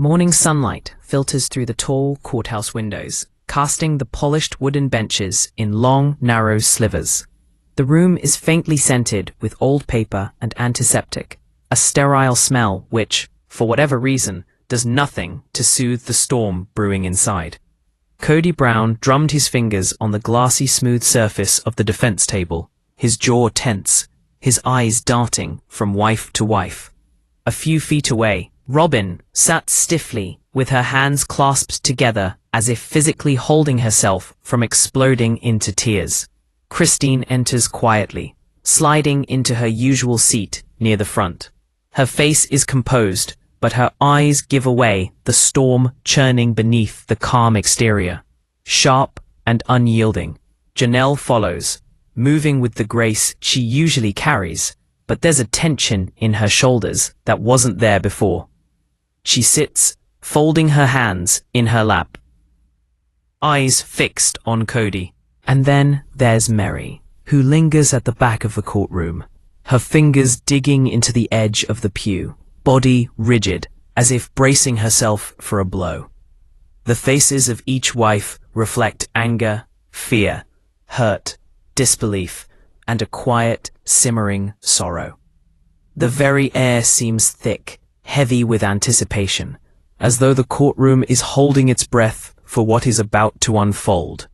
Morning sunlight filters through the tall courthouse windows, casting the polished wooden benches in long, narrow slivers. The room is faintly scented with old paper and antiseptic, a sterile smell which, for whatever reason, does nothing to soothe the storm brewing inside. Kody Brown drummed his fingers on the glassy smooth surface of the defense table, his jaw tense, his eyes darting from wife to wife. A few feet away, Robyn sat stiffly, with her hands clasped together as if physically holding herself from exploding into tears. Christine enters quietly, sliding into her usual seat near the front. Her face is composed, but her eyes give away the storm churning beneath the calm exterior. Sharp and unyielding, Janelle follows, moving with the grace she usually carries, but there's a tension in her shoulders that wasn't there before. She sits, folding her hands in her lap, eyes fixed on Kody. And then there's Meri, who lingers at the back of the courtroom, her fingers digging into the edge of the pew, body rigid, as if bracing herself for a blow. The faces of each wife reflect anger, fear, hurt, disbelief, and a quiet, simmering sorrow. The very air seems thick, heavy with anticipation, as though the courtroom is holding its breath for what is about to unfold.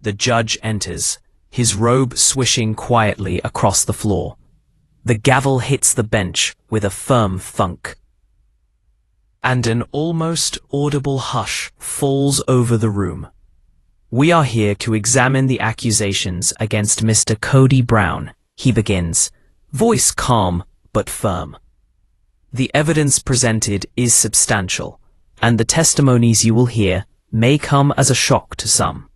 The judge enters, his robe swishing quietly across the floor. The gavel hits the bench with a firm thunk, and an almost audible hush falls over the room. "We are here to examine the accusations against Mr. Kody Brown," he begins, voice calm but firm. "The evidence presented is substantial, and the testimonies you will hear may come as a shock to some.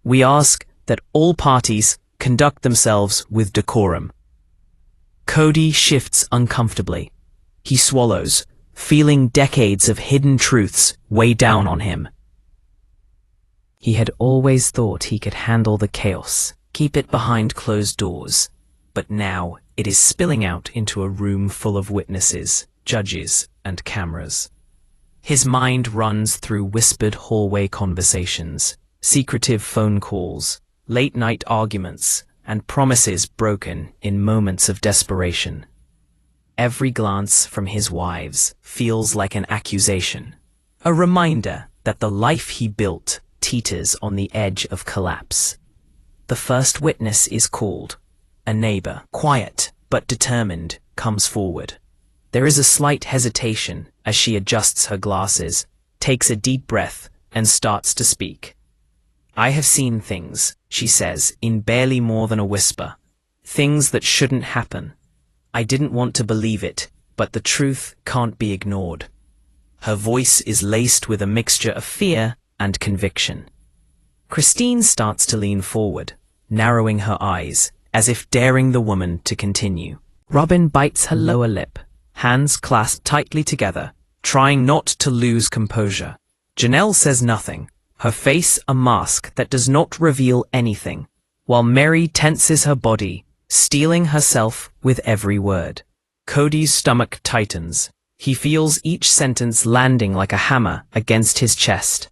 We ask that all parties conduct themselves with decorum." Kody shifts uncomfortably. He swallows, feeling decades of hidden truths weigh down on him. He had always thought he could handle the chaos, keep it behind closed doors, but now it is spilling out into a room full of witnesses, judges, and cameras. His mind runs through whispered hallway conversations, secretive phone calls, late-night arguments, and promises broken in moments of desperation. Every glance from his wives feels like an accusation, a reminder that the life he built teeters on the edge of collapse. The first witness is called. A neighbor, quiet but determined, comes forward. There is a slight hesitation as she adjusts her glasses, takes a deep breath, and starts to speak. "I have seen things," she says in barely more than a whisper. "Things that shouldn't happen. I didn't want to believe it, but the truth can't be ignored." Her voice is laced with a mixture of fear and conviction. Christine starts to lean forward, narrowing her eyes, as if daring the woman to continue. Robyn bites her lower lip, hands clasped tightly together, trying not to lose composure. Janelle says nothing, her face a mask that does not reveal anything, while Meri tenses her body, steeling herself with every word. Kody's stomach tightens. He feels each sentence landing like a hammer against his chest.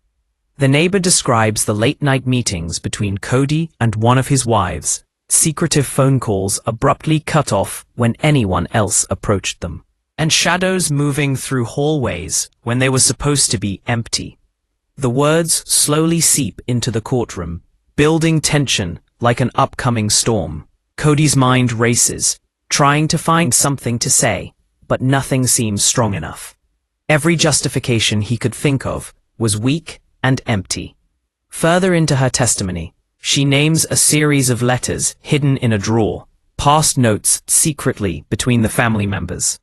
The neighbor describes the late-night meetings between Kody and one of his wives, secretive phone calls abruptly cut off when anyone else approached them, and shadows moving through hallways when they were supposed to be empty. The words slowly seep into the courtroom, building tension like an upcoming storm. Kody's mind races, trying to find something to say, but nothing seems strong enough. Every justification he could think of was weak and empty. Further into her testimony, she names a series of letters hidden in a drawer, past notes secretly between the family members.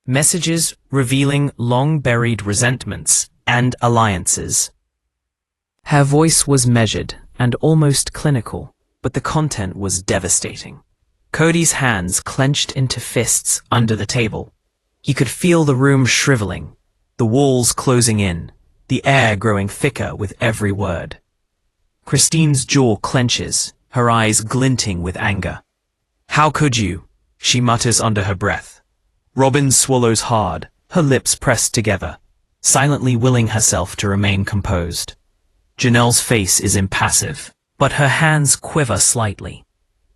Messages revealing long-buried resentments and alliances. Her voice was measured and almost clinical, but the content was devastating. Kody's hands clenched into fists under the table. He could feel the room shriveling, the walls closing in, the air growing thicker with every word. Christine's jaw clenches, her eyes glinting with anger. "How could you?" she mutters under her breath. Robyn swallows hard, her lips pressed together. silently willing herself to remain composed. Janelle's face is impassive, but her hands quiver slightly.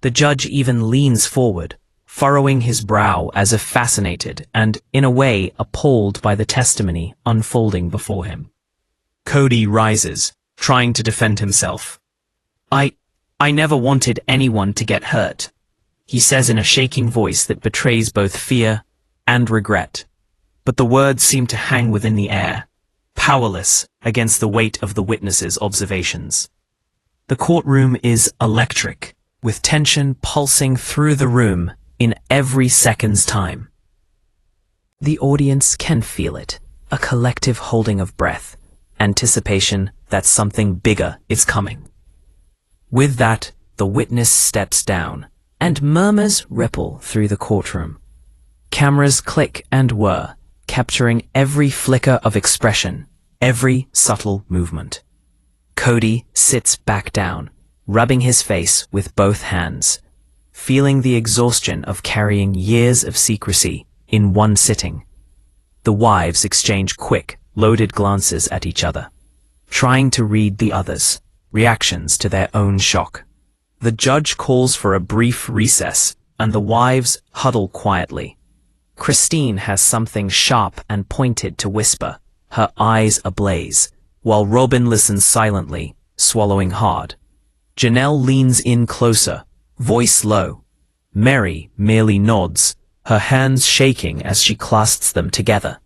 The judge even leans forward, furrowing his brow as if fascinated and, in a way, appalled by the testimony unfolding before him. Kody rises, trying to defend himself. I never wanted anyone to get hurt, he says in a shaking voice that betrays both fear and regret. But the words seem to hang within the air, powerless against the weight of the witnesses' observations. The courtroom is electric, with tension pulsing through the room in every second's time. The audience can feel it, a collective holding of breath, anticipation that something bigger is coming. With that, the witness steps down, and murmurs ripple through the courtroom. Cameras click and whir, capturing every flicker of expression, every subtle movement. Kody sits back down, rubbing his face with both hands, feeling the exhaustion of carrying years of secrecy in one sitting. The wives exchange quick, loaded glances at each other, trying to read the others' reactions to their own shock. The judge calls for a brief recess, and the wives huddle quietly. Christine has something sharp and pointed to whisper, her eyes ablaze, while Robyn listens silently, swallowing hard. Janelle leans in closer, voice low. Meri merely nods, her hands shaking as she clasps them together.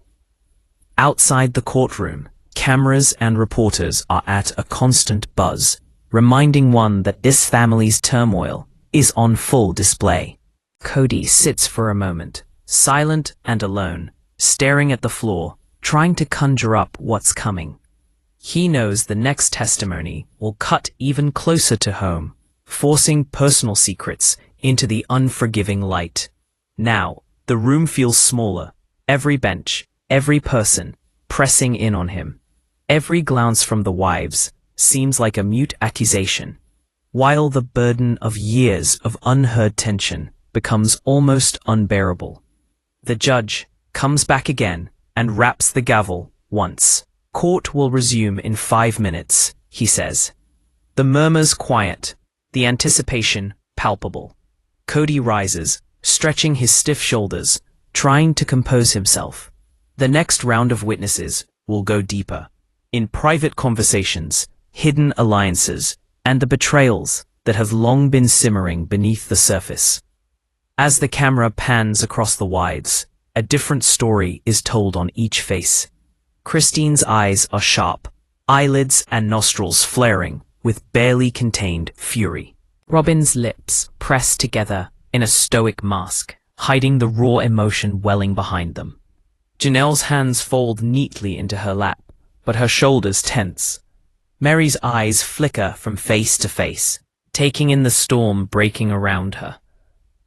Outside the courtroom, cameras and reporters are at a constant buzz, reminding one that this family's turmoil is on full display. Kody sits for a moment, silent and alone, staring at the floor, trying to conjure up what's coming. He knows the next testimony will cut even closer to home, forcing personal secrets into the unforgiving light. Now, the room feels smaller, every bench, every person, pressing in on him. Every glance from the wives seems like a mute accusation, while the burden of years of unheard tension becomes almost unbearable. The judge comes back again and raps the gavel once. Court will resume in 5 minutes, he says. The murmurs quiet, the anticipation palpable. Kody rises, stretching his stiff shoulders, trying to compose himself. The next round of witnesses will go deeper, in private conversations, hidden alliances, and the betrayals that have long been simmering beneath the surface. As the camera pans across the wives, a different story is told on each face. Christine's eyes are sharp, eyelids and nostrils flaring with barely contained fury. Robyn's lips press together in a stoic mask, hiding the raw emotion welling behind them. Janelle's hands fold neatly into her lap, but her shoulders tense. Meri's eyes flicker from face to face, taking in the storm breaking around her.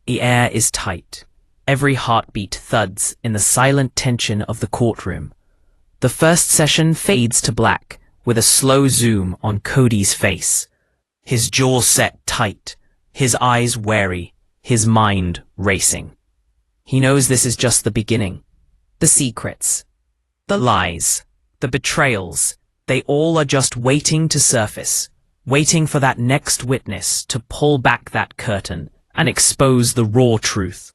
The air is tight. Every heartbeat thuds in the silent tension of the courtroom. The first session fades to black, with a slow zoom on Kody's face. His jaw set tight, his eyes wary, his mind racing. He knows this is just the beginning. The secrets, the lies, the betrayals, they all are just waiting to surface, waiting for that next witness to pull back that curtain and expose the raw truth.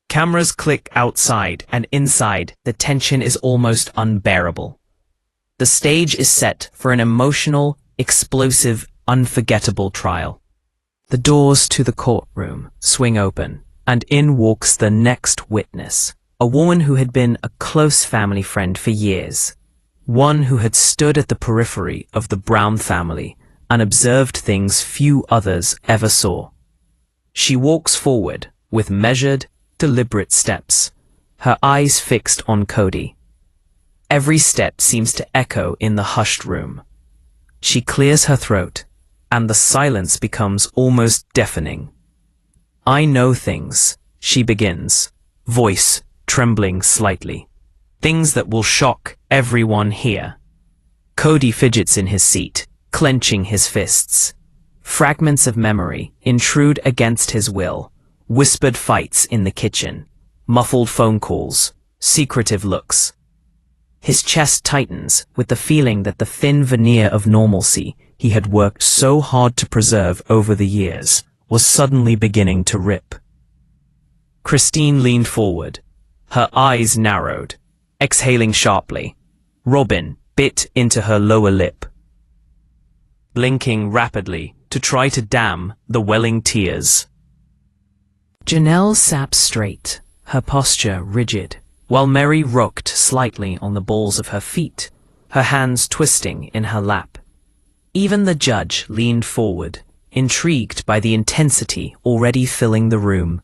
Cameras click outside, and inside, the tension is almost unbearable. The stage is set for an emotional, explosive, unforgettable trial. The doors to the courtroom swing open, and in walks the next witness, a woman who had been a close family friend for years, one who had stood at the periphery of the Brown family and observed things few others ever saw. She walks forward with measured, deliberate steps, her eyes fixed on Kody. Every step seems to echo in the hushed room. She clears her throat, and the silence becomes almost deafening. I know things, she begins, voice trembling slightly. Things that will shock everyone here. Kody fidgets in his seat, clenching his fists. Fragments of memory intrude against his will. Whispered fights in the kitchen, muffled phone calls, secretive looks. His chest tightens with the feeling that the thin veneer of normalcy he had worked so hard to preserve over the years was suddenly beginning to rip. Christine leaned forward, her eyes narrowed, exhaling sharply. Robyn bit into her lower lip, blinking rapidly to try to dam the welling tears. Janelle sat straight, her posture rigid, while Meri rocked slightly on the balls of her feet, her hands twisting in her lap. Even the judge leaned forward, intrigued by the intensity already filling the room.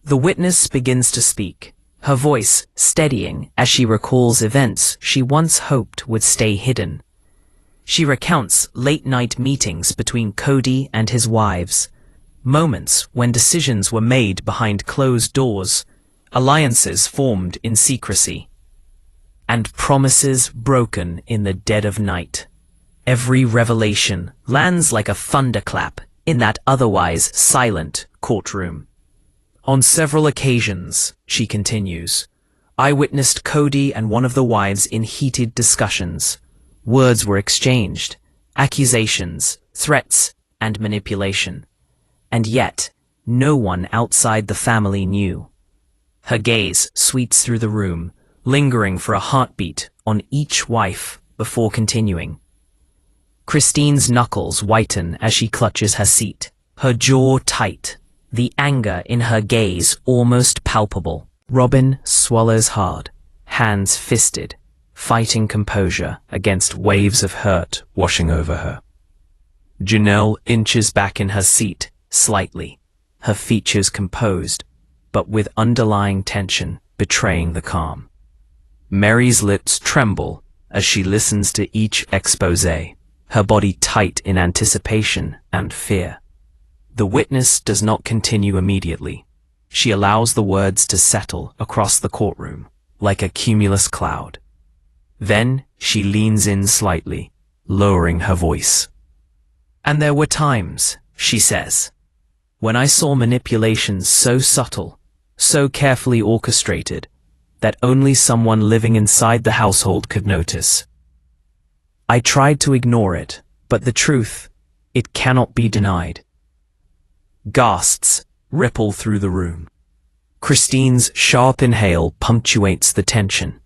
The witness begins to speak, her voice steadying as she recalls events she once hoped would stay hidden. She recounts late-night meetings between Kody and his wives, moments when decisions were made behind closed doors, alliances formed in secrecy, and promises broken in the dead of night. Every revelation lands like a thunderclap in that otherwise silent courtroom. On several occasions, she continues, I witnessed Kody and one of the wives in heated discussions. Words were exchanged, accusations, threats, and manipulation. And yet, no one outside the family knew. Her gaze sweeps through the room, lingering for a heartbeat on each wife before continuing. Christine's knuckles whiten as she clutches her seat, her jaw tight, the anger in her gaze almost palpable. Robyn swallows hard, hands fisted, fighting composure against waves of hurt washing over her. Janelle inches back in her seat, slightly, her features composed, but with underlying tension betraying the calm. Meri's lips tremble as she listens to each exposé, her body tight in anticipation and fear. The witness does not continue immediately. She allows the words to settle across the courtroom, like a cumulus cloud. Then she leans in slightly, lowering her voice. And there were times, she says, when I saw manipulations so subtle, so carefully orchestrated, that only someone living inside the household could notice. I tried to ignore it, but the truth, it cannot be denied. Gasps ripple through the room. Christine's sharp inhale punctuates the tension.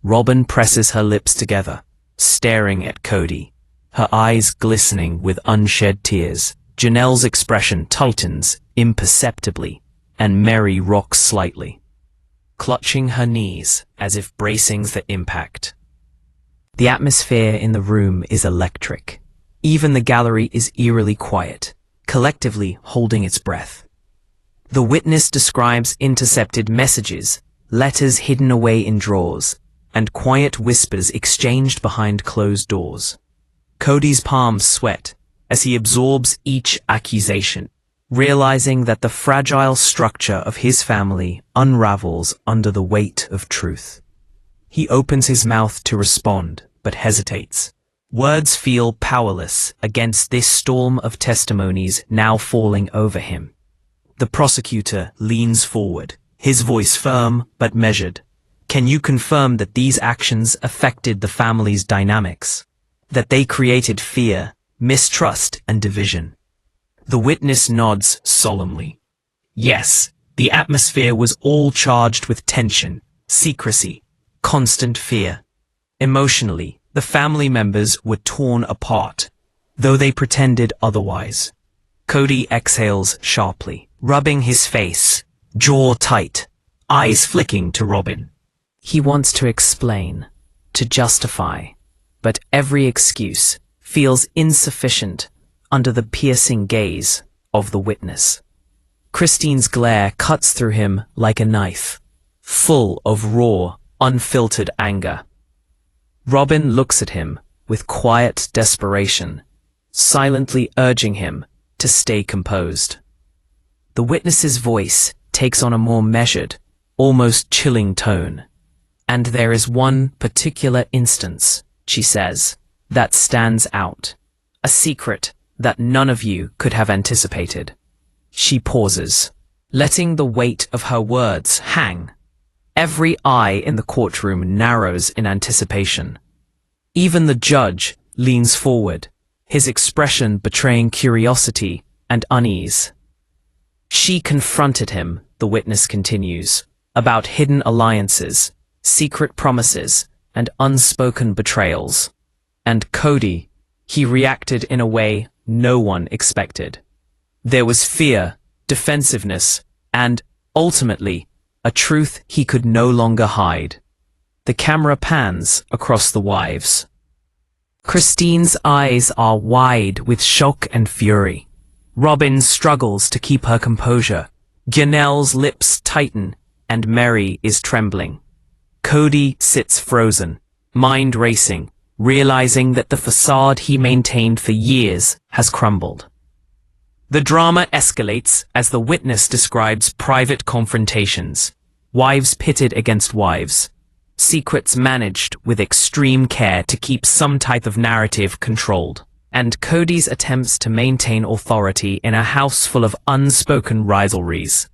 Robyn presses her lips together, staring at Kody, her eyes glistening with unshed tears. Janelle's expression tightens imperceptibly, and Meri rocks slightly, clutching her knees as if bracing for impact. The atmosphere in the room is electric. Even the gallery is eerily quiet, collectively holding its breath. The witness describes intercepted messages, letters hidden away in drawers, and quiet whispers exchanged behind closed doors. Kody's palms sweat as he absorbs each accusation, realizing that the fragile structure of his family unravels under the weight of truth. He opens his mouth to respond, but hesitates. Words feel powerless against this storm of testimonies now falling over him. The prosecutor leans forward, his voice firm but measured. Can you confirm that these actions affected the family's dynamics? That they created fear, mistrust, and division? The witness nods solemnly. Yes, the atmosphere was all charged with tension, secrecy, constant fear. Emotionally, the family members were torn apart, though they pretended otherwise. Kody exhales sharply, rubbing his face, jaw tight, eyes flicking to Robyn. He wants to explain, to justify, but every excuse feels insufficient under the piercing gaze of the witness. Christine's glare cuts through him like a knife, full of raw, unfiltered anger. Robyn looks at him with quiet desperation, silently urging him to stay composed. The witness's voice takes on a more measured, almost chilling tone. And there is one particular instance, she says, that stands out. A secret that none of you could have anticipated. She pauses, letting the weight of her words hang, Every eye in the courtroom narrows in anticipation. Even the judge leans forward, his expression betraying curiosity and unease. She confronted him, the witness continues, about hidden alliances, secret promises, and unspoken betrayals. And Kody, he reacted in a way no one expected. There was fear, defensiveness, and, ultimately, a truth he could no longer hide. The camera pans across the wives. Christine's eyes are wide with shock and fury. Robyn struggles to keep her composure. Janelle's lips tighten, and Meri is trembling. Kody sits frozen, mind racing, realizing that the facade he maintained for years has crumbled. The drama escalates as the witness describes private confrontations, wives pitted against wives, secrets managed with extreme care to keep some type of narrative controlled, and Kody's attempts to maintain authority in a house full of unspoken rivalries.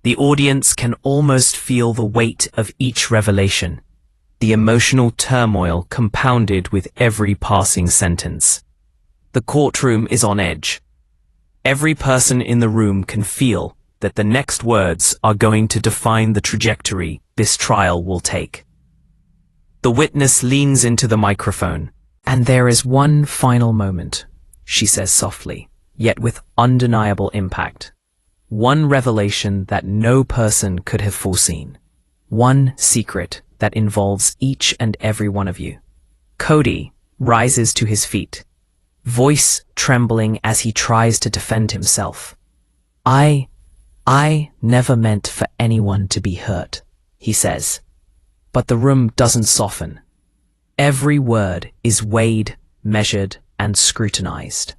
The audience can almost feel the weight of each revelation, the emotional turmoil compounded with every passing sentence. The courtroom is on edge. Every person in the room can feel that the next words are going to define the trajectory this trial will take. The witness leans into the microphone. "And there is one final moment," she says softly, yet with undeniable impact. One revelation that no person could have foreseen. One secret that involves each and every one of you. Kody rises to his feet, voice trembling as he tries to defend himself. I never meant for anyone to be hurt," he says. But the room doesn't soften. Every word is weighed, measured, and scrutinized.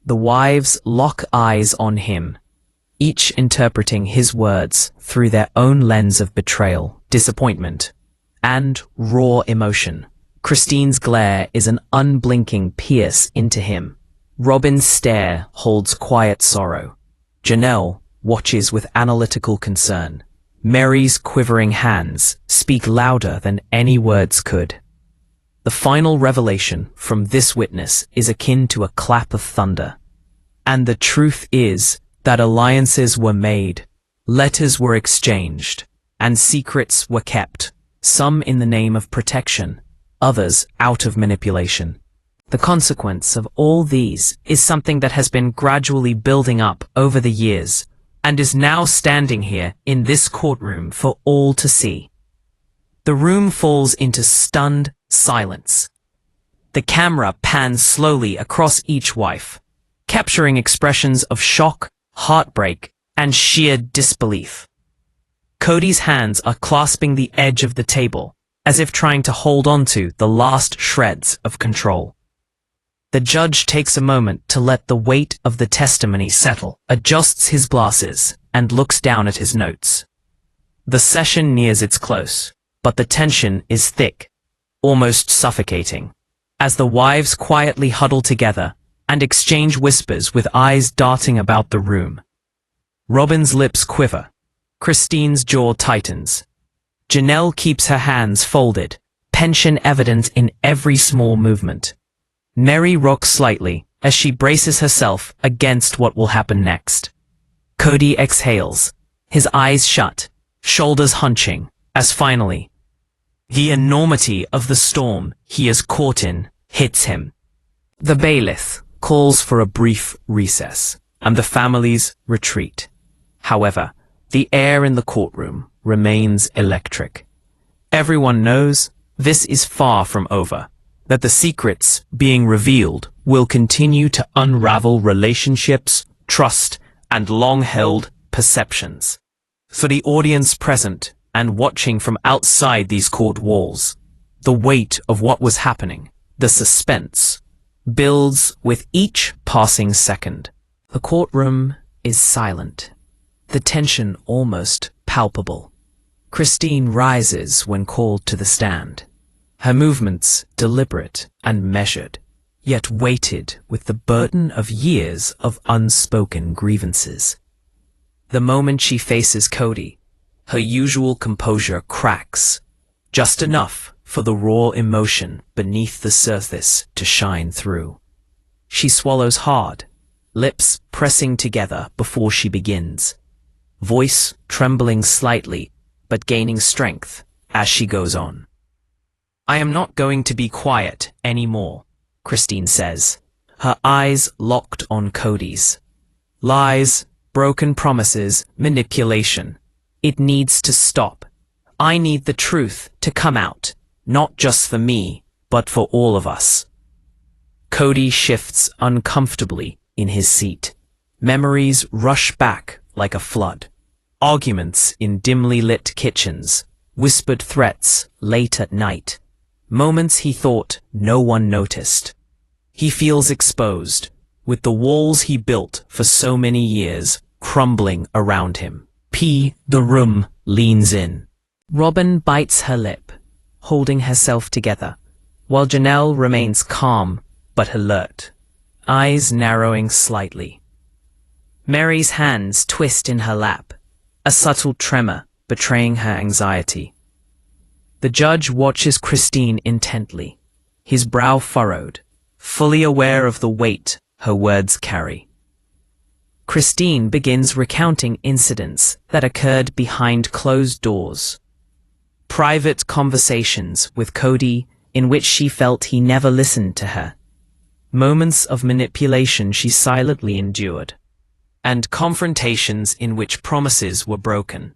The wives lock eyes on him, each interpreting his words through their own lens of betrayal, disappointment, and raw emotion. Christine's glare is an unblinking pierce into him. Robyn's stare holds quiet sorrow. Janelle watches with analytical concern. Meri's quivering hands speak louder than any words could. The final revelation from this witness is akin to a clap of thunder. And the truth is that alliances were made, letters were exchanged, and secrets were kept, some in the name of protection, others out of manipulation. The consequence of all these is something that has been gradually building up over the years, and is now standing here in this courtroom for all to see. The room falls into stunned silence. The camera pans slowly across each wife, capturing expressions of shock, heartbreak, and sheer disbelief. Kody's hands are clasping the edge of the table, as if trying to hold onto the last shreds of control. The judge takes a moment to let the weight of the testimony settle, adjusts his glasses, and looks down at his notes. The session nears its close, but the tension is thick, almost suffocating, as the wives quietly huddle together and exchange whispers with eyes darting about the room. Robyn's lips quiver. Christine's jaw tightens. Janelle keeps her hands folded, tension evident in every small movement. Meri rocks slightly as she braces herself against what will happen next. Kody exhales, his eyes shut, shoulders hunching, as finally, the enormity of the storm he is caught in hits him. The bailiff calls for a brief recess, and the families retreat. However, the air in the courtroom remains electric. Everyone knows this is far from over, that the secrets being revealed will continue to unravel relationships, trust, and long-held perceptions. For the audience present and watching from outside these court walls, the weight of what was happening, the suspense, builds with each passing second. The courtroom is silent, the tension almost palpable. Christine rises when called to the stand. Her movements deliberate and measured, yet weighted with the burden of years of unspoken grievances. The moment she faces Kody, Her usual composure cracks, just enough for the raw emotion beneath the surface to shine through. She swallows hard, lips pressing together before she begins, voice trembling slightly but gaining strength as she goes on. "I am not going to be quiet anymore," Christine says, her eyes locked on Kody's. "Lies, broken promises, manipulation. It needs to stop. I need the truth to come out, not just for me, but for all of us." Kody shifts uncomfortably in his seat. Memories rush back like a flood. Arguments in dimly lit kitchens, whispered threats late at night, moments he thought no one noticed. He feels exposed, with the walls he built for so many years crumbling around him. The room leans in. Robyn bites her lip, holding herself together, while Janelle remains calm but alert, eyes narrowing slightly. Meri's hands twist in her lap, a subtle tremor betraying her anxiety. The judge watches Christine intently, his brow furrowed, fully aware of the weight her words carry. Christine begins recounting incidents that occurred behind closed doors. Private conversations with Kody in which she felt he never listened to her. Moments of manipulation she silently endured. And confrontations in which promises were broken.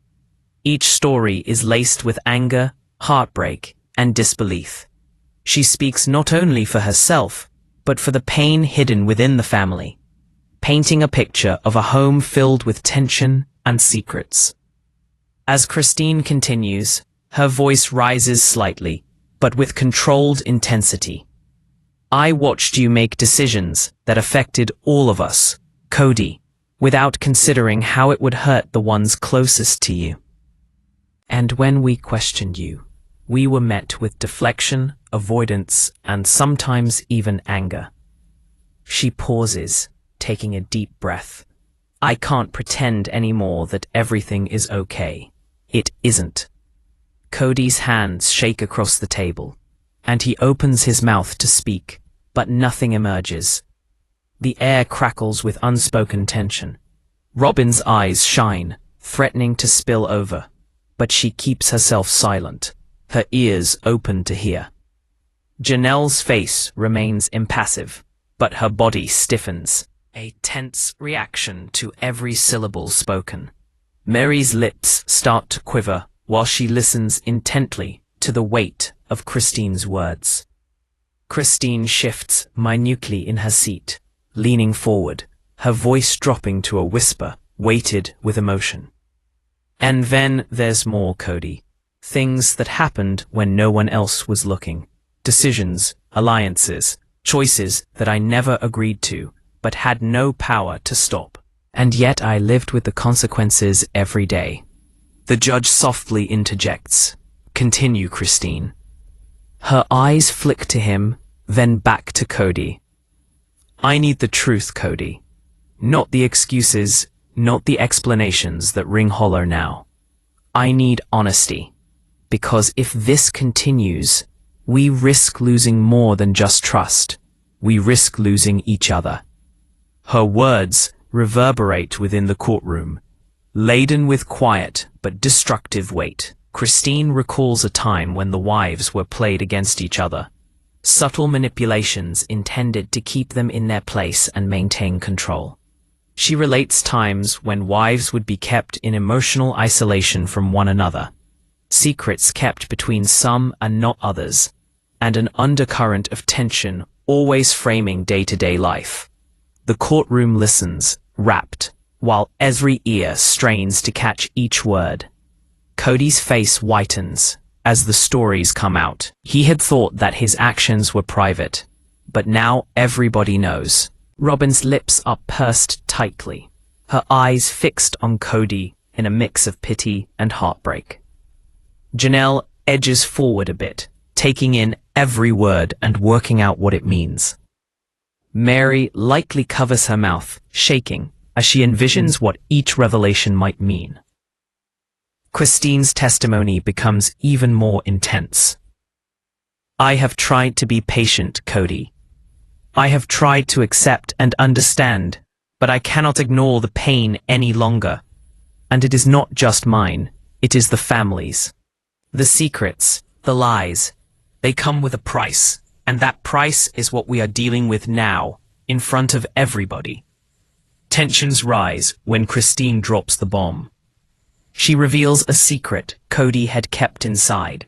Each story is laced with anger, heartbreak, and disbelief. She speaks not only for herself, but for the pain hidden within the family, painting a picture of a home filled with tension and secrets. As Christine continues, her voice rises slightly, but with controlled intensity. "I watched you make decisions that affected all of us, Kody, without considering how it would hurt the ones closest to you. And when we questioned you, we were met with deflection, avoidance, and sometimes even anger." She pauses, taking a deep breath. "I can't pretend anymore that everything is okay. It isn't." Kody's hands shake across the table, and he opens his mouth to speak, but nothing emerges. The air crackles with unspoken tension. Robyn's eyes shine, threatening to spill over, but she keeps herself silent, her ears open to hear. Janelle's face remains impassive, but her body stiffens, a tense reaction to every syllable spoken. Meri's lips start to quiver while she listens intently to the weight of Christine's words. Christine shifts minutely in her seat, leaning forward, her voice dropping to a whisper, weighted with emotion. "And then there's more, Kody. Things that happened when no one else was looking. Decisions, alliances, choices that I never agreed to, but had no power to stop. And yet I lived with the consequences every day." The judge softly interjects. "Continue, Christine." Her eyes flick to him, then back to Kody. "I need the truth, Kody. Not the excuses, not the explanations that ring hollow now. I need honesty. Because if this continues, we risk losing more than just trust. We risk losing each other." Her words reverberate within the courtroom, laden with quiet but destructive weight. Christine recalls a time when the wives were played against each other. Subtle manipulations intended to keep them in their place and maintain control. She relates times when wives would be kept in emotional isolation from one another, secrets kept between some and not others, and an undercurrent of tension always framing day-to-day life. The courtroom listens, rapt, while every ear strains to catch each word. Kody's face whitens as the stories come out. He had thought that his actions were private, but now everybody knows. Robyn's lips are pursed tightly, her eyes fixed on Kody in a mix of pity and heartbreak. Janelle edges forward a bit, taking in every word and working out what it means. Meri lightly covers her mouth, shaking, as she envisions what each revelation might mean. Christine's testimony becomes even more intense. I have tried to be patient, Kody. I have tried to accept and understand, but I cannot ignore the pain any longer. And it is not just mine, it is the family's. The secrets, the lies, they come with a price, and that price is what we are dealing with now, in front of everybody. Tensions rise when Christine drops the bomb. She reveals a secret Kody had kept inside.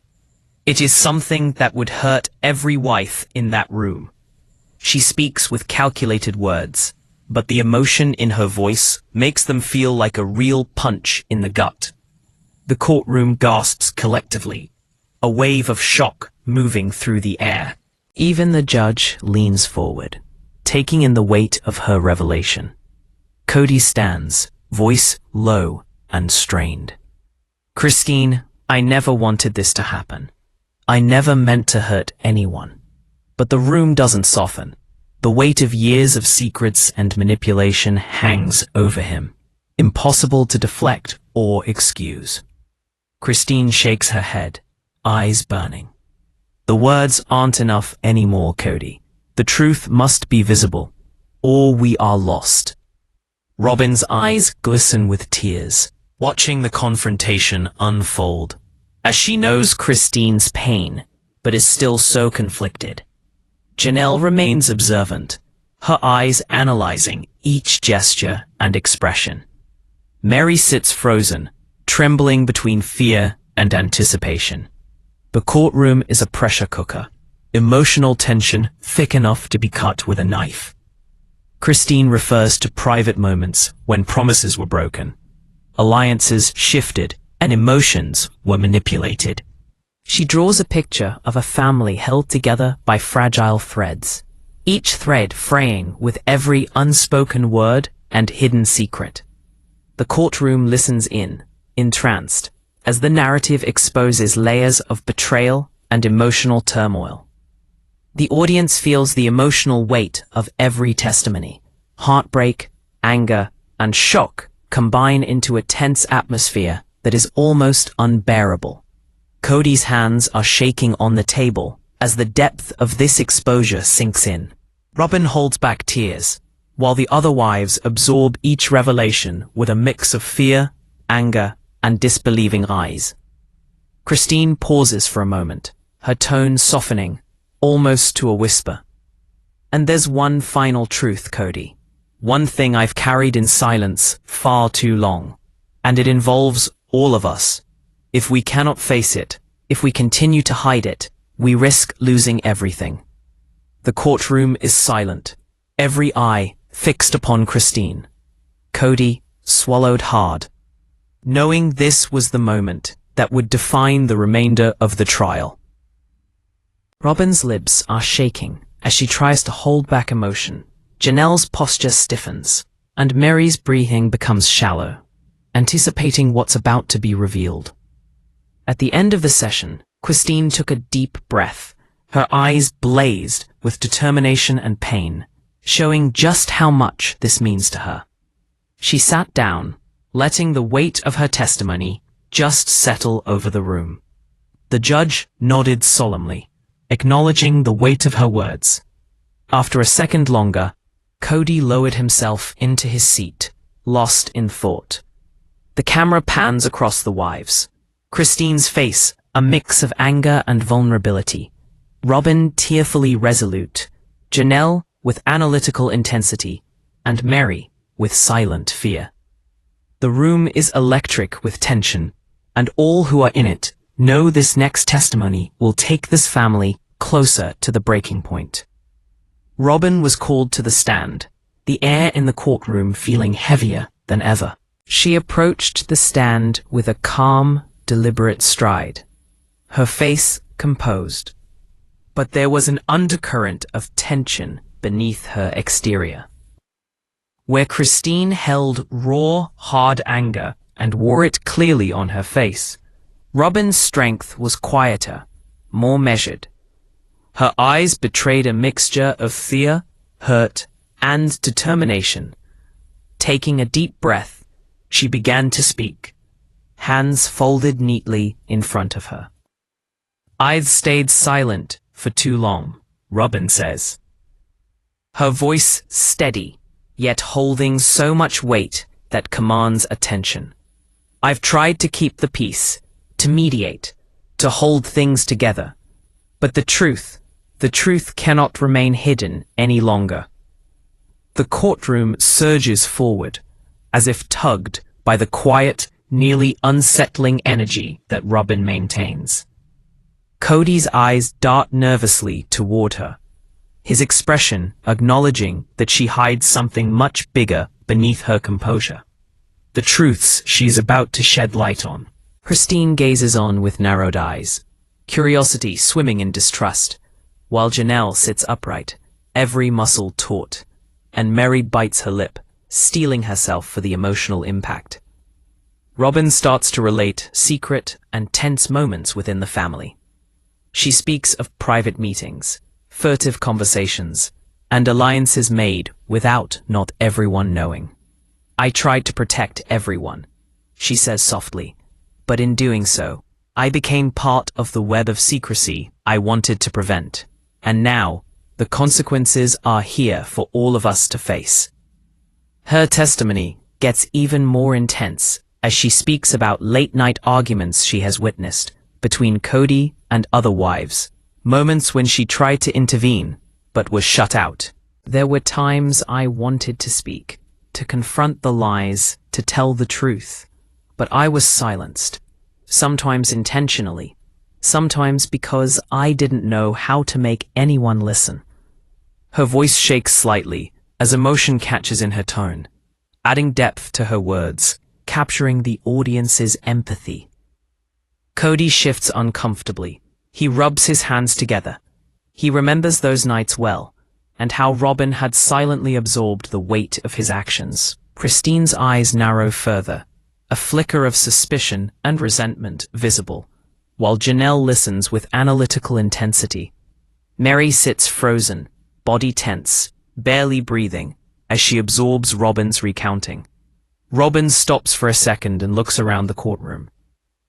It is something that would hurt every wife in that room. She speaks with calculated words, but the emotion in her voice makes them feel like a real punch in the gut. The courtroom gasps collectively, a wave of shock moving through the air. Even the judge leans forward, taking in the weight of her revelation. Kody stands, voice low and strained. Christine, I never wanted this to happen. I never meant to hurt anyone. But the room doesn't soften. The weight of years of secrets and manipulation hangs over him, impossible to deflect or excuse. Christine shakes her head, eyes burning. The words aren't enough anymore, Kody. The truth must be visible, or we are lost. Robyn's eyes glisten with tears, watching the confrontation unfold, as she knows Christine's pain, but is still so conflicted. Janelle remains observant, her eyes analyzing each gesture and expression. Meri sits frozen, trembling between fear and anticipation. The courtroom is a pressure cooker, emotional tension thick enough to be cut with a knife. Christine refers to private moments when promises were broken, alliances shifted, and emotions were manipulated. She draws a picture of a family held together by fragile threads, each thread fraying with every unspoken word and hidden secret. The courtroom listens in, entranced, as the narrative exposes layers of betrayal and emotional turmoil. The audience feels the emotional weight of every testimony. Heartbreak, anger, and shock combine into a tense atmosphere that is almost unbearable. Kody's hands are shaking on the table as the depth of this exposure sinks in. Robyn holds back tears, while the other wives absorb each revelation with a mix of fear, anger, and disbelieving eyes. Christine pauses for a moment, her tone softening, almost to a whisper. And there's one final truth, Kody. One thing I've carried in silence far too long, and it involves all of us. If we cannot face it, if we continue to hide it, we risk losing everything. The courtroom is silent, every eye fixed upon Christine. Kody swallowed hard, knowing this was the moment that would define the remainder of the trial. Robyn's lips are shaking as she tries to hold back emotion. Janelle's posture stiffens, and Meri's breathing becomes shallow, anticipating what's about to be revealed. At the end of the session, Christine took a deep breath, her eyes blazed with determination and pain, showing just how much this means to her. She sat down, letting the weight of her testimony just settle over the room. The judge nodded solemnly, acknowledging the weight of her words. After a second longer, Kody lowered himself into his seat, lost in thought. The camera pans across the wives. Christine's face, a mix of anger and vulnerability. Robyn tearfully resolute, Janelle with analytical intensity, and Meri with silent fear. The room is electric with tension, and all who are in it know this next testimony will take this family closer to the breaking point. Robyn was called to the stand, the air in the courtroom feeling heavier than ever. She approached the stand with a calm, deliberate stride, her face composed. But there was an undercurrent of tension beneath her exterior. Where Christine held raw, hard anger and wore it clearly on her face, Robyn's strength was quieter, more measured. Her eyes betrayed a mixture of fear, hurt, and determination. Taking a deep breath, she began to speak. hands folded neatly in front of her. "I've stayed silent for too long," Robyn says. Her voice steady, yet holding so much weight that commands attention. "I've tried to keep the peace, to mediate, to hold things together. But the truth cannot remain hidden any longer." The courtroom surges forward, as if tugged by the quiet, nearly unsettling energy that Robyn maintains. Kody's eyes dart nervously toward her, his expression acknowledging that she hides something much bigger beneath her composure. The truths she's about to shed light on. Christine gazes on with narrowed eyes, curiosity swimming in distrust, while Janelle sits upright, every muscle taut, and Meri bites her lip, steeling herself for the emotional impact. Robyn starts to relate secret and tense moments within the family. She speaks of private meetings, furtive conversations, and alliances made without not everyone knowing. "I tried to protect everyone," she says softly, "but in doing so, I became part of the web of secrecy I wanted to prevent. And now, the consequences are here for all of us to face." Her testimony gets even more intense as she speaks about late-night arguments she has witnessed between Kody and other wives, moments when she tried to intervene but was shut out. "There were times I wanted to speak, to confront the lies, to tell the truth, but I was silenced, sometimes intentionally, sometimes because I didn't know how to make anyone listen." Her voice shakes slightly as emotion catches in her tone, adding depth to her words, capturing the audience's empathy. Kody shifts uncomfortably. He rubs his hands together. He remembers those nights well, and how Robyn had silently absorbed the weight of his actions. Christine's eyes narrow further, a flicker of suspicion and resentment visible, while Janelle listens with analytical intensity. Meri sits frozen, body tense, barely breathing, as she absorbs Robyn's recounting. Robyn stops for a second and looks around the courtroom.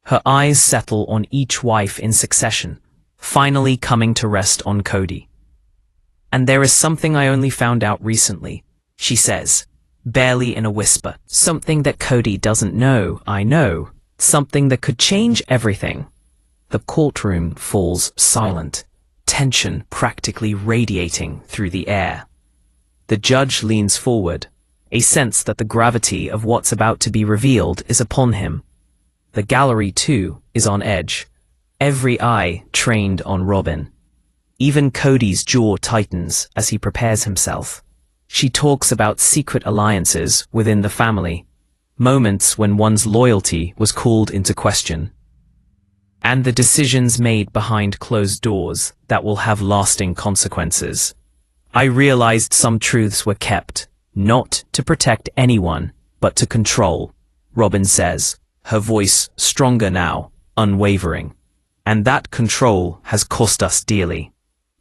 Her eyes settle on each wife in succession, finally coming to rest on Kody. "And there is something I only found out recently," she says, barely in a whisper. "Something that Kody doesn't know, I know. Something that could change everything." The courtroom falls silent, tension practically radiating through the air. The judge leans forward, a sense that the gravity of what's about to be revealed is upon him. The gallery, too, is on edge, every eye trained on Robyn. Even Kody's jaw tightens as he prepares himself. She talks about secret alliances within the family, moments when one's loyalty was called into question, and the decisions made behind closed doors that will have lasting consequences. "I realized some truths were kept, not to protect anyone, but to control," Robyn says, her voice stronger now, unwavering. "And that control has cost us dearly."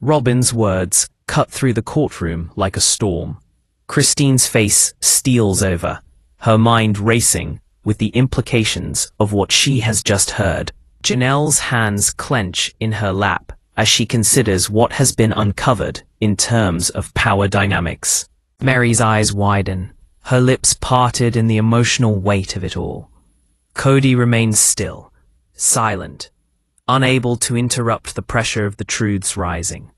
Robyn's words cut through the courtroom like a storm. Christine's face steals over, her mind racing with the implications of what she has just heard. Janelle's hands clench in her lap as she considers what has been uncovered in terms of power dynamics. Meri's eyes widen, her lips parted in the emotional weight of it all. Kody remains still, silent, unable to interrupt the pressure of the truths rising.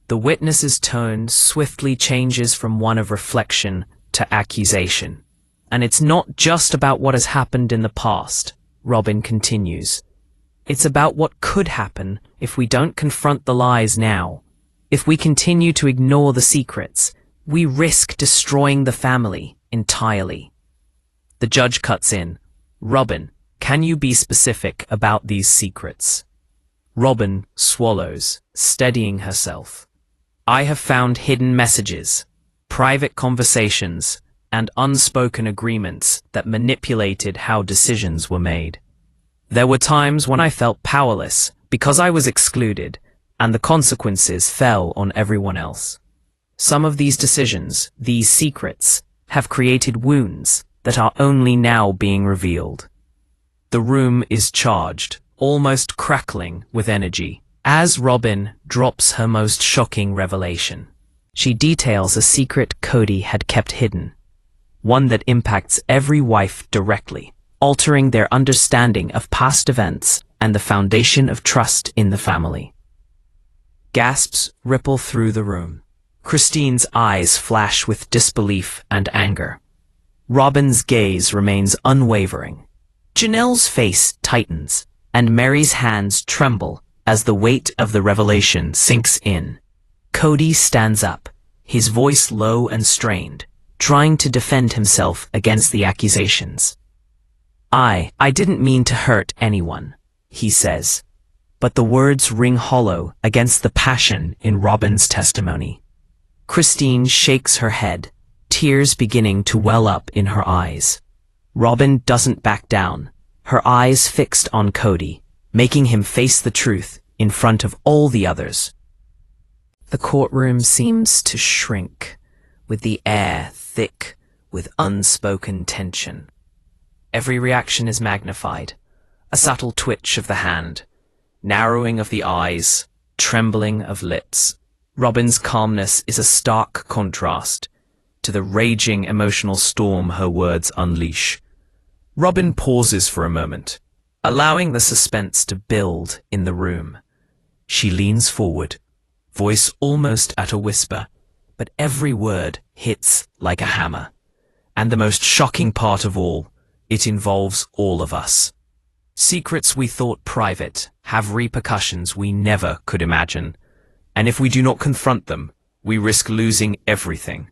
The witness's tone swiftly changes from one of reflection to accusation. "And it's not just about what has happened in the past," Robyn continues. "It's about what could happen if we don't confront the lies now. If we continue to ignore the secrets, we risk destroying the family entirely." The judge cuts in. "Robyn, can you be specific about these secrets?" Robyn swallows, steadying herself. "I have found hidden messages, private conversations, and unspoken agreements that manipulated how decisions were made. There were times when I felt powerless because I was excluded, and the consequences fell on everyone else. Some of these decisions, these secrets, have created wounds that are only now being revealed." The room is charged, almost crackling with energy, as Robyn drops her most shocking revelation. She details a secret Kody had kept hidden, one that impacts every wife directly, altering their understanding of past events and the foundation of trust in the family. Gasps ripple through the room. Christine's eyes flash with disbelief and anger. Robyn's gaze remains unwavering. Janelle's face tightens, and Meri's hands tremble as the weight of the revelation sinks in. Kody stands up, his voice low and strained, trying to defend himself against the accusations. I didn't mean to hurt anyone, he says, but the words ring hollow against the passion in Robyn's testimony. Christine shakes her head, tears beginning to well up in her eyes. Robyn doesn't back down, her eyes fixed on Kody, making him face the truth in front of all the others. The courtroom seems to shrink, with the air thick with unspoken tension. Every reaction is magnified, a subtle twitch of the hand, narrowing of the eyes, trembling of lips. Robyn's calmness is a stark contrast to the raging emotional storm her words unleash. Robyn pauses for a moment, allowing the suspense to build in the room. She leans forward, voice almost at a whisper, but every word hits like a hammer. And the most shocking part of all, it involves all of us. Secrets we thought private have repercussions we never could imagine, and if we do not confront them, we risk losing everything.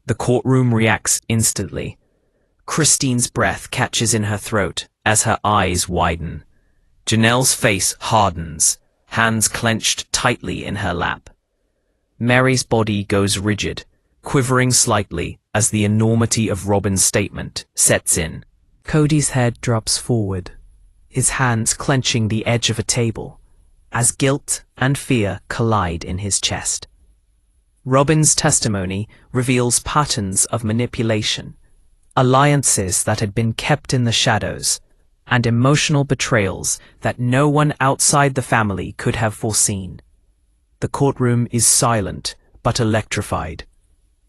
The courtroom reacts instantly. Christine's breath catches in her throat as her eyes widen. Janelle's face hardens, hands clenched tightly in her lap. Meri's body goes rigid, quivering slightly as the enormity of Robyn's statement sets in. Kody's head drops forward, his hands clenching the edge of a table, as guilt and fear collide in his chest. Robyn's testimony reveals patterns of manipulation, alliances that had been kept in the shadows, and emotional betrayals that no one outside the family could have foreseen. The courtroom is silent but electrified.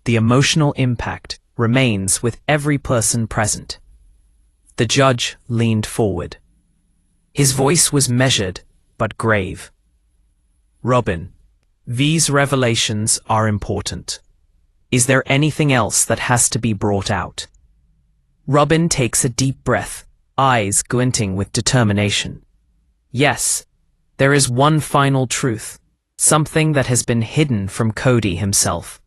The emotional impact remains with every person present. The judge leaned forward. His voice was measured but grave. Robyn, these revelations are important. Is there anything else that has to be brought out? Robyn takes a deep breath, eyes glinting with determination. Yes, there is one final truth, something that has been hidden from Kody himself,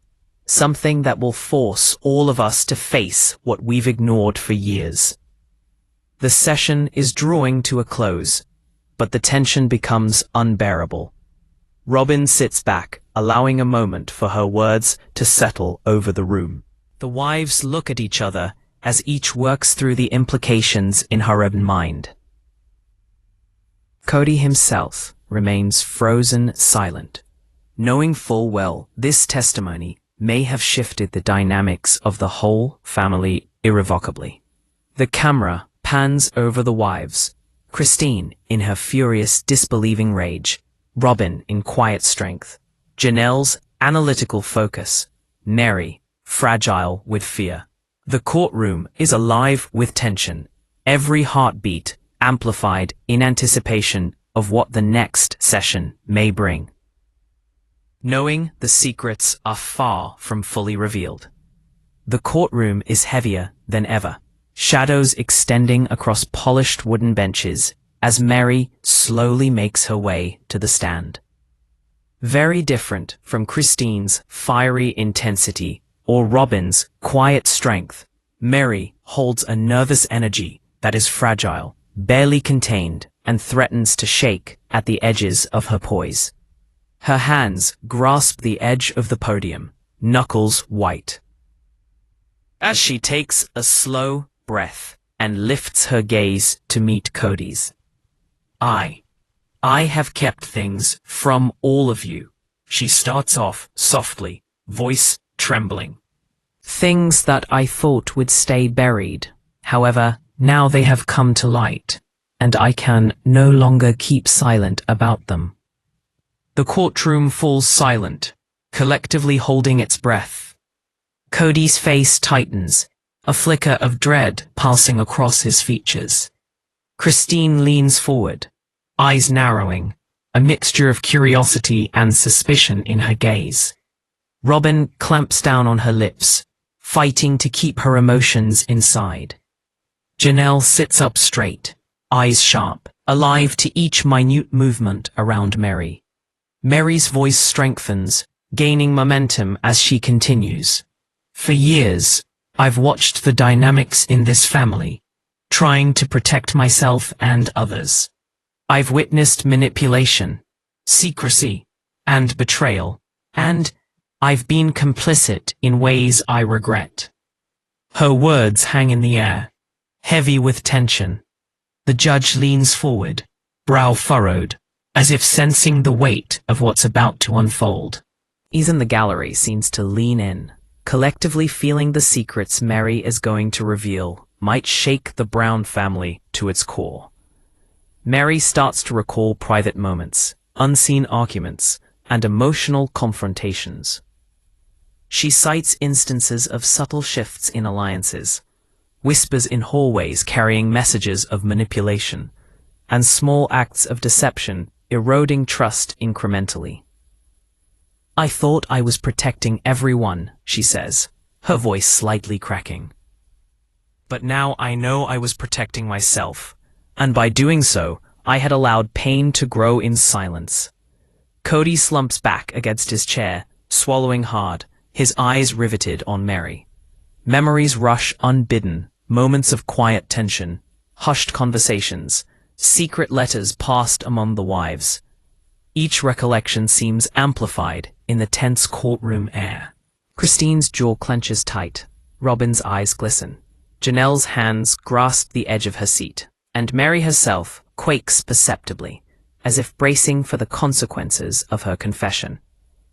something that will force all of us to face what we've ignored for years. The session is drawing to a close, but the tension becomes unbearable. Robyn sits back, allowing a moment for her words to settle over the room. The wives look at each other as each works through the implications in her own mind. Kody himself remains frozen silent, knowing full well this testimony may have shifted the dynamics of the whole family irrevocably. The camera pans over the wives, Christine in her furious, disbelieving rage, Robyn in quiet strength, Janelle's analytical focus, Meri, fragile with fear. The courtroom is alive with tension, every heartbeat amplified in anticipation of what the next session may bring. Knowing the secrets are far from fully revealed, the courtroom is heavier than ever, shadows extending across polished wooden benches as Meri slowly makes her way to the stand. Very different from Christine's fiery intensity or Robyn's quiet strength, Meri holds a nervous energy that is fragile, barely contained, and threatens to shake at the edges of her poise. Her hands grasp the edge of the podium, knuckles white. As she takes a slow breath and lifts her gaze to meet Kody's. I have kept things from all of you, she starts off softly, voice trembling. Things that I thought would stay buried. However, now they have come to light. and I can no longer keep silent about them. The courtroom falls silent, collectively holding its breath. Kody's face tightens, a flicker of dread passing across his features. Christine leans forward, eyes narrowing, a mixture of curiosity and suspicion in her gaze. Robyn clamps down on her lips, fighting to keep her emotions inside. Janelle sits up straight, eyes sharp, alive to each minute movement around Meri. Meri's voice strengthens, gaining momentum as she continues. For years, I've watched the dynamics in this family, trying to protect myself and others. I've witnessed manipulation, secrecy, and betrayal, and I've been complicit in ways I regret. Her words hang in the air, heavy with tension. The judge leans forward, brow furrowed, as if sensing the weight of what's about to unfold. Ease in the gallery seems to lean in, collectively feeling the secrets Meri is going to reveal might shake the Brown family to its core. Meri starts to recall private moments, unseen arguments, and emotional confrontations. She cites instances of subtle shifts in alliances, whispers in hallways carrying messages of manipulation, and small acts of deception eroding trust incrementally. I thought I was protecting everyone, she says, her voice slightly cracking. But now I know I was protecting myself, and by doing so, I had allowed pain to grow in silence. Kody slumps back against his chair, swallowing hard, his eyes riveted on Meri. Memories rush unbidden, moments of quiet tension, hushed conversations, secret letters passed among the wives. Each recollection seems amplified in the tense courtroom air. Christine's jaw clenches tight, Robyn's eyes glisten. Janelle's hands grasp the edge of her seat, and Meri herself quakes perceptibly, as if bracing for the consequences of her confession.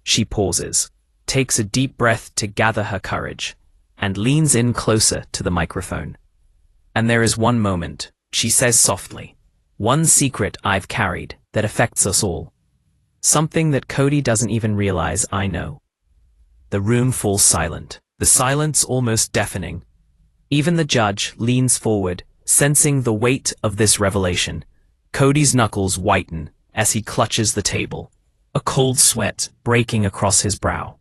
She pauses, takes a deep breath to gather her courage, and leans in closer to the microphone. And there is one moment, she says softly, one secret I've carried that affects us all. Something that Kody doesn't even realize I know. The room falls silent, the silence almost deafening. Even the judge leans forward, sensing the weight of this revelation. Kody's knuckles whiten as he clutches the table, a cold sweat breaking across his brow.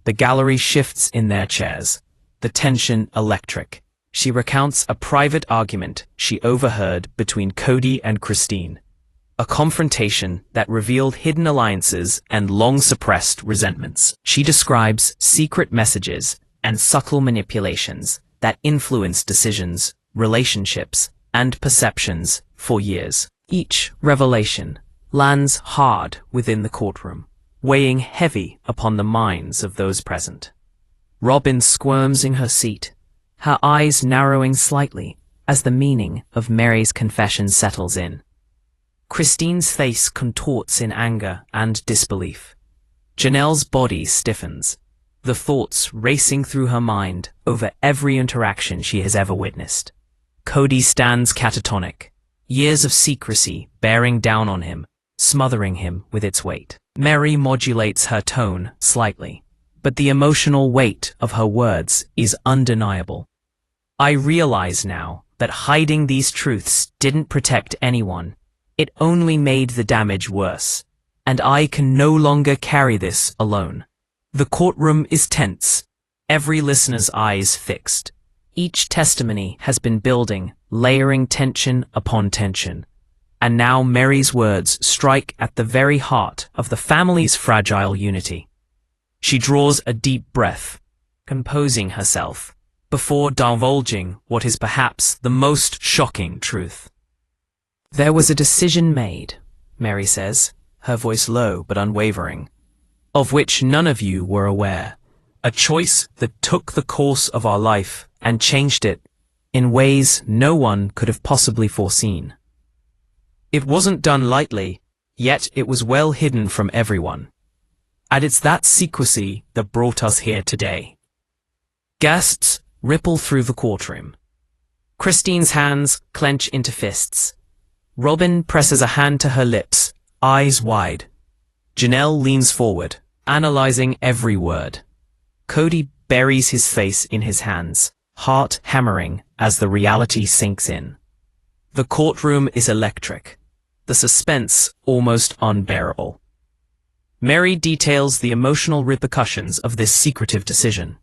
The gallery shifts in their chairs, the tension electric. She recounts a private argument she overheard between Kody and Christine, a confrontation that revealed hidden alliances and long-suppressed resentments. She describes secret messages and subtle manipulations that influence decisions, relationships, and perceptions for years. Each revelation lands hard within the courtroom, weighing heavy upon the minds of those present. Robyn squirms in her seat, her eyes narrowing slightly as the meaning of Meri's confession settles in. Christine's face contorts in anger and disbelief. Janelle's body stiffens, the thoughts racing through her mind over every interaction she has ever witnessed. Kody stands catatonic, years of secrecy bearing down on him, smothering him with its weight. Meri modulates her tone slightly, but the emotional weight of her words is undeniable. I realize now that hiding these truths didn't protect anyone. It only made the damage worse, and I can no longer carry this alone. The courtroom is tense, every listener's eyes fixed. Each testimony has been building, layering tension upon tension. And now Meri's words strike at the very heart of the family's fragile unity. She draws a deep breath, composing herself, before divulging what is perhaps the most shocking truth. There was a decision made, Meri says, her voice low but unwavering, of which none of you were aware. A choice that took the course of our life and changed it in ways no one could have possibly foreseen. It wasn't done lightly, yet it was well hidden from everyone. And it's that secrecy that brought us here today. Gasps ripple through the courtroom. Christine's hands clench into fists. Robyn presses a hand to her lips, eyes wide. Janelle leans forward, analyzing every word. Kody buries his face in his hands, heart hammering as the reality sinks in. The courtroom is electric, the suspense almost unbearable. Meri details the emotional repercussions of this secretive decision.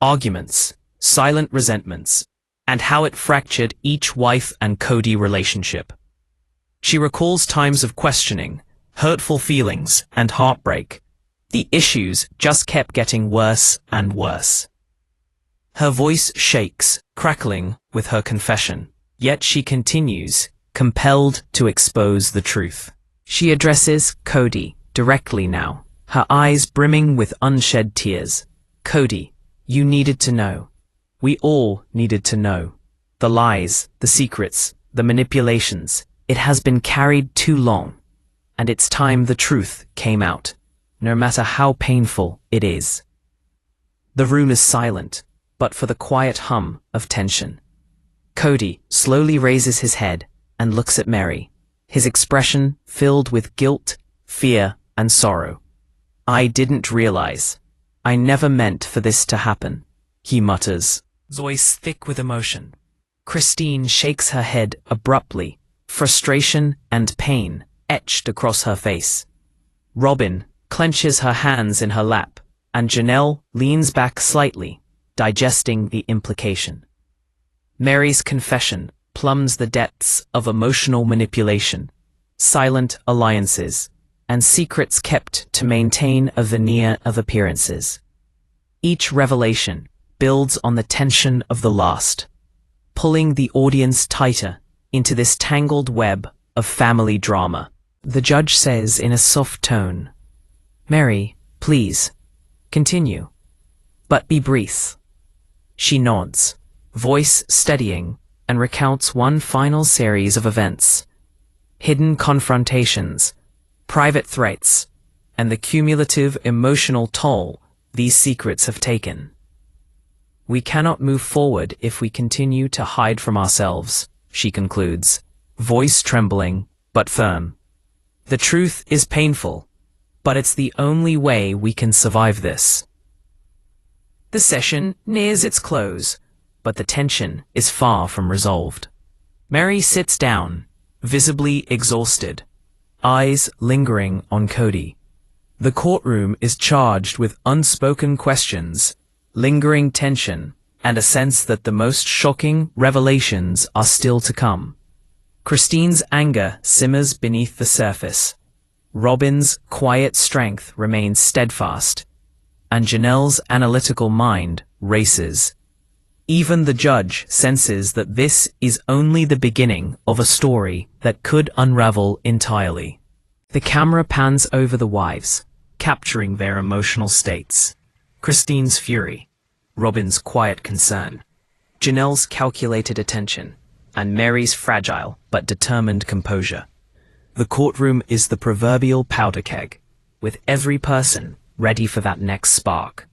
Arguments, silent resentments, and how it fractured each wife and Kody relationship. She recalls times of questioning, hurtful feelings, and heartbreak. The issues just kept getting worse and worse. Her voice shakes, crackling with her confession, yet she continues, compelled to expose the truth. She addresses Kody directly now, her eyes brimming with unshed tears. Kody, you needed to know. We all needed to know. The lies, the secrets, the manipulations. It has been carried too long. And it's time the truth came out, no matter how painful it is. The room is silent, but for the quiet hum of tension. Kody slowly raises his head and looks at Meri, his expression filled with guilt, fear, and sorrow. I didn't realize. I never meant for this to happen, he mutters, voice thick with emotion. Christine shakes her head abruptly, frustration and pain etched across her face. Robyn clenches her hands in her lap, and Janelle leans back slightly, digesting the implication. Meri's confession plumbs the depths of emotional manipulation, silent alliances, and secrets kept to maintain a veneer of appearances. Each revelation builds on the tension of the last, pulling the audience tighter into this tangled web of family drama. The judge says in a soft tone, Meri, please, continue, but be brief. She nods, voice steadying, and recounts one final series of events. Hidden confrontations, private threats, and the cumulative emotional toll these secrets have taken. We cannot move forward if we continue to hide from ourselves, she concludes, voice trembling but firm. The truth is painful, but it's the only way we can survive this. The session nears its close, but the tension is far from resolved. Meri sits down, visibly exhausted, eyes lingering on Kody. The courtroom is charged with unspoken questions, lingering tension, and a sense that the most shocking revelations are still to come. Christine's anger simmers beneath the surface. Robyn's quiet strength remains steadfast, and Janelle's analytical mind races. Even the judge senses that this is only the beginning of a story that could unravel entirely. The camera pans over the wives, capturing their emotional states. Christine's fury, Robyn's quiet concern, Janelle's calculated attention, and Meri's fragile but determined composure. The courtroom is the proverbial powder keg, with every person ready for that next spark.